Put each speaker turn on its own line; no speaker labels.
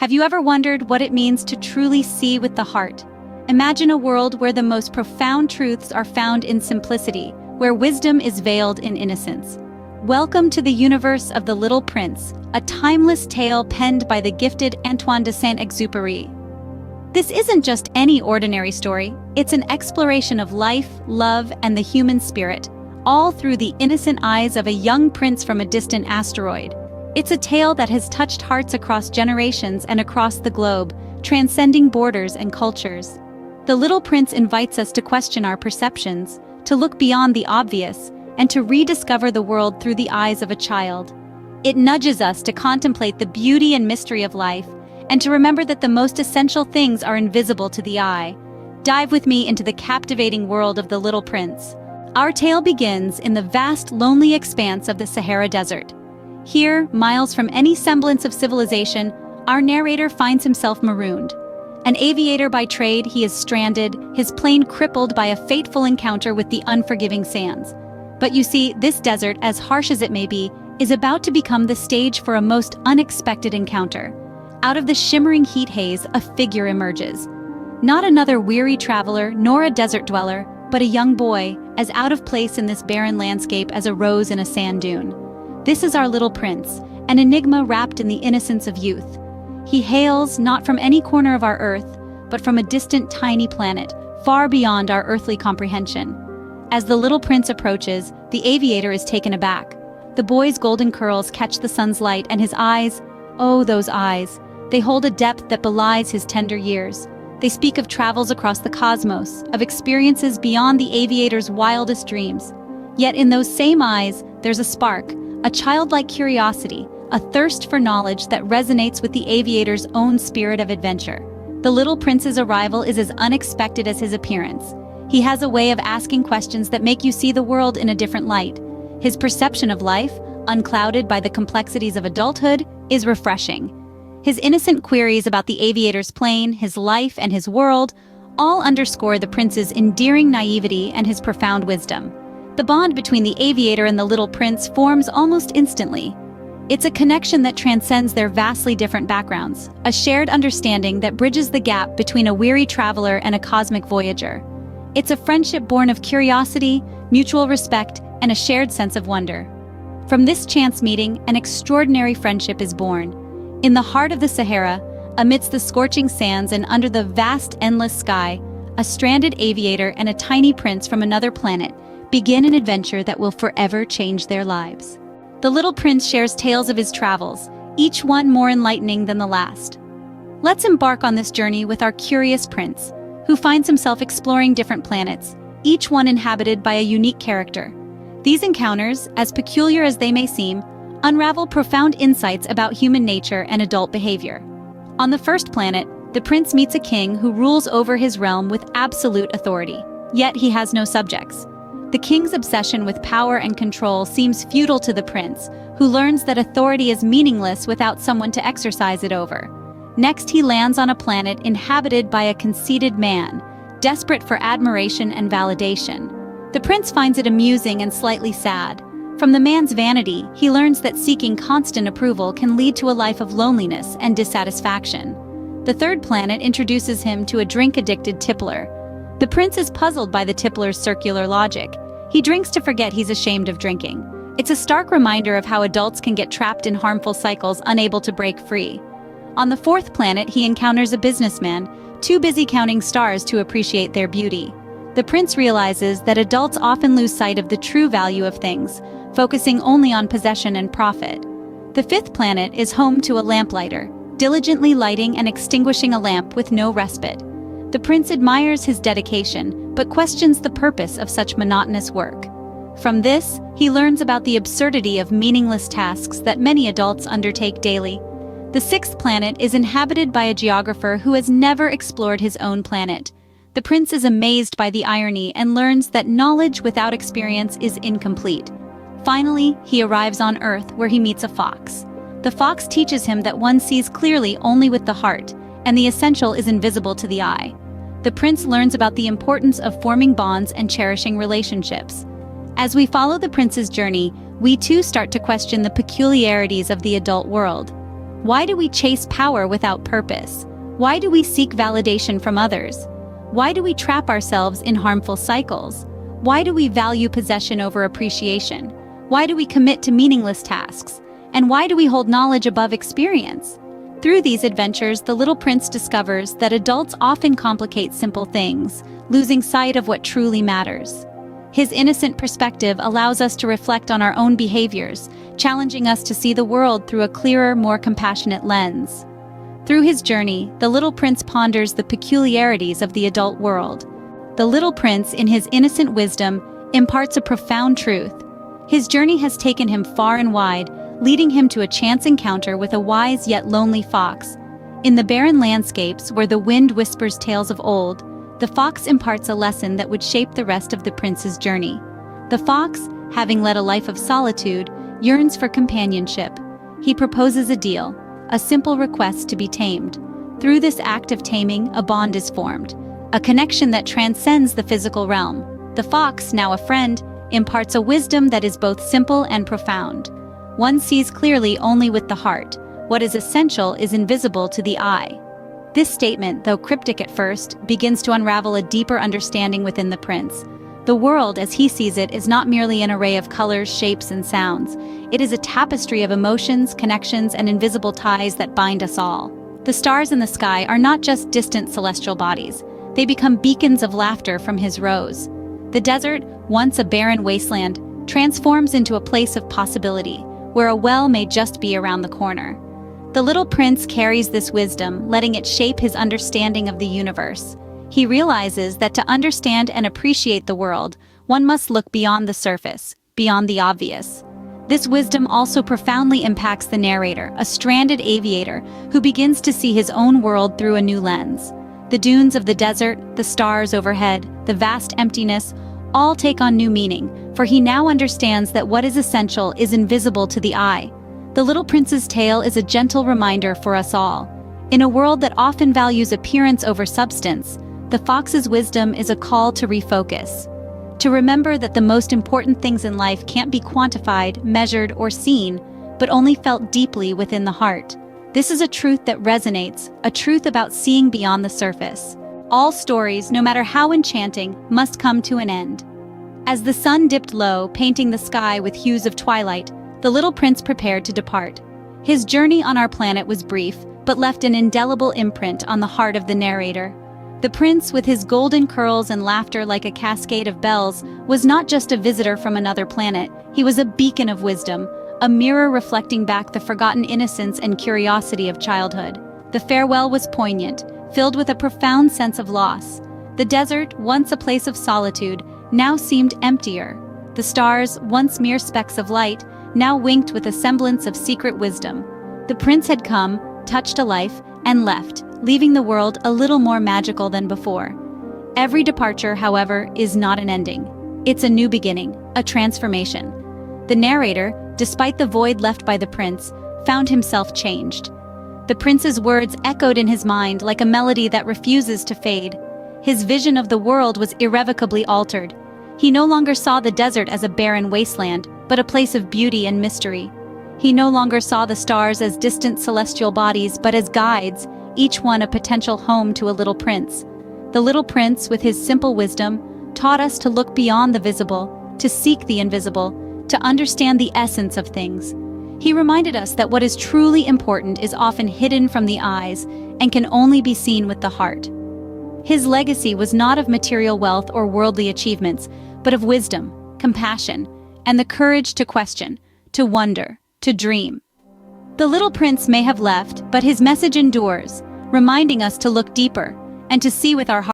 Have you ever wondered what it means to truly see with the heart? Imagine a world where the most profound truths are found in simplicity, where wisdom is veiled in innocence. Welcome to the universe of The Little Prince, a timeless tale penned by the gifted Antoine de Saint-Exupéry. This isn't just any ordinary story, it's an exploration of life, love, and the human spirit, all through the innocent eyes of a young prince from a distant asteroid. It's a tale that has touched hearts across generations and across the globe, transcending borders and cultures. The Little Prince invites us to question our perceptions, to look beyond the obvious, and to rediscover the world through the eyes of a child. It nudges us to contemplate the beauty and mystery of life, and to remember that the most essential things are invisible to the eye. Dive with me into the captivating world of The Little Prince. Our tale begins in the vast, lonely expanse of the Sahara Desert. Here, miles from any semblance of civilization, our narrator finds himself marooned. An aviator by trade, he is stranded, his plane crippled by a fateful encounter with the unforgiving sands. But you see, this desert, as harsh as it may be, is about to become the stage for a most unexpected encounter. Out of the shimmering heat haze, a figure emerges. Not another weary traveler, nor a desert dweller, but a young boy, as out of place in this barren landscape as a rose in a sand dune. This is our little prince, an enigma wrapped in the innocence of youth. He hails not from any corner of our Earth, but from a distant tiny planet, far beyond our earthly comprehension. As the little prince approaches, the aviator is taken aback. The boy's golden curls catch the sun's light, and his eyes, oh, those eyes, they hold a depth that belies his tender years. They speak of travels across the cosmos, of experiences beyond the aviator's wildest dreams. Yet in those same eyes, there's a spark, a childlike curiosity, a thirst for knowledge that resonates with the aviator's own spirit of adventure. The little prince's arrival is as unexpected as his appearance. He has a way of asking questions that make you see the world in a different light. His perception of life, unclouded by the complexities of adulthood, is refreshing. His innocent queries about the aviator's plane, his life, and his world all underscore the prince's endearing naivety and his profound wisdom. The bond between the aviator and the little prince forms almost instantly. It's a connection that transcends their vastly different backgrounds, a shared understanding that bridges the gap between a weary traveler and a cosmic voyager. It's a friendship born of curiosity, mutual respect, and a shared sense of wonder. From this chance meeting, an extraordinary friendship is born. In the heart of the Sahara, amidst the scorching sands and under the vast, endless sky, a stranded aviator and a tiny prince from another planet begin an adventure that will forever change their lives. The little prince shares tales of his travels, each one more enlightening than the last. Let's embark on this journey with our curious prince, who finds himself exploring different planets, each one inhabited by a unique character. These encounters, as peculiar as they may seem, unravel profound insights about human nature and adult behavior. On the first planet, the prince meets a king who rules over his realm with absolute authority, yet he has no subjects. The king's obsession with power and control seems futile to the prince, who learns that authority is meaningless without someone to exercise it over. Next, he lands on a planet inhabited by a conceited man, desperate for admiration and validation. The prince finds it amusing and slightly sad. From the man's vanity, he learns that seeking constant approval can lead to a life of loneliness and dissatisfaction. The third planet introduces him to a drink-addicted tippler. The prince is puzzled by the tippler's circular logic. He drinks to forget he's ashamed of drinking. It's a stark reminder of how adults can get trapped in harmful cycles, unable to break free. On the fourth planet, he encounters a businessman, too busy counting stars to appreciate their beauty. The prince realizes that adults often lose sight of the true value of things, focusing only on possession and profit. The fifth planet is home to a lamplighter, diligently lighting and extinguishing a lamp with no respite. The prince admires his dedication, but questions the purpose of such monotonous work. From this, he learns about the absurdity of meaningless tasks that many adults undertake daily. The sixth planet is inhabited by a geographer who has never explored his own planet. The prince is amazed by the irony and learns that knowledge without experience is incomplete. Finally, he arrives on Earth, where he meets a fox. The fox teaches him that one sees clearly only with the heart, and the essential is invisible to the eye. The prince learns about the importance of forming bonds and cherishing relationships. As we follow the prince's journey, we too start to question the peculiarities of the adult world. Why do we chase power without purpose? Why do we seek validation from others? Why do we trap ourselves in harmful cycles? Why do we value possession over appreciation? Why do we commit to meaningless tasks? And why do we hold knowledge above experience? Through these adventures, the little prince discovers that adults often complicate simple things, losing sight of what truly matters. His innocent perspective allows us to reflect on our own behaviors, challenging us to see the world through a clearer, more compassionate lens. Through his journey, the little prince ponders the peculiarities of the adult world. The little prince, in his innocent wisdom, imparts a profound truth. His journey has taken him far and wide, leading him to a chance encounter with a wise yet lonely fox. In the barren landscapes where the wind whispers tales of old, the fox imparts a lesson that would shape the rest of the prince's journey. The fox, having led a life of solitude, yearns for companionship. He proposes a deal, a simple request to be tamed. Through this act of taming, a bond is formed, a connection that transcends the physical realm. The fox, now a friend, imparts a wisdom that is both simple and profound. One sees clearly only with the heart. What is essential is invisible to the eye. This statement, though cryptic at first, begins to unravel a deeper understanding within the prince. The world, as he sees it, is not merely an array of colors, shapes, and sounds. It is a tapestry of emotions, connections, and invisible ties that bind us all. The stars in the sky are not just distant celestial bodies. They become beacons of laughter from his rose. The desert, once a barren wasteland, transforms into a place of possibility, where a well may just be around the corner. The little prince carries this wisdom, letting it shape his understanding of the universe. He realizes that to understand and appreciate the world, one must look beyond the surface, beyond the obvious. This wisdom also profoundly impacts the narrator, a stranded aviator who begins to see his own world through a new lens. The dunes of the desert, the stars overhead, the vast emptiness, all take on new meaning, for he now understands that what is essential is invisible to the eye. The Little Prince's tale is a gentle reminder for us all. In a world that often values appearance over substance, the fox's wisdom is a call to refocus. To remember that the most important things in life can't be quantified, measured, or seen, but only felt deeply within the heart. This is a truth that resonates, a truth about seeing beyond the surface. All stories, no matter how enchanting, must come to an end. As the sun dipped low, painting the sky with hues of twilight, the little prince prepared to depart. His journey on our planet was brief, but left an indelible imprint on the heart of the narrator. The prince, with his golden curls and laughter like a cascade of bells, was not just a visitor from another planet. He was a beacon of wisdom, a mirror reflecting back the forgotten innocence and curiosity of childhood. The farewell was poignant, filled with a profound sense of loss. The desert, once a place of solitude, now seemed emptier. The stars, once mere specks of light, now winked with a semblance of secret wisdom. The prince had come, touched a life, and left, leaving the world a little more magical than before. Every departure, however, is not an ending. It's a new beginning, a transformation. The narrator, despite the void left by the prince, found himself changed. The prince's words echoed in his mind like a melody that refuses to fade. His vision of the world was irrevocably altered. He no longer saw the desert as a barren wasteland, but a place of beauty and mystery. He no longer saw the stars as distant celestial bodies, but as guides, each one a potential home to a little prince. The little prince, with his simple wisdom, taught us to look beyond the visible, to seek the invisible, to understand the essence of things. He reminded us that what is truly important is often hidden from the eyes and can only be seen with the heart. His legacy was not of material wealth or worldly achievements, but of wisdom, compassion, and the courage to question, to wonder, to dream. The little prince may have left, but his message endures, reminding us to look deeper and to see with our hearts.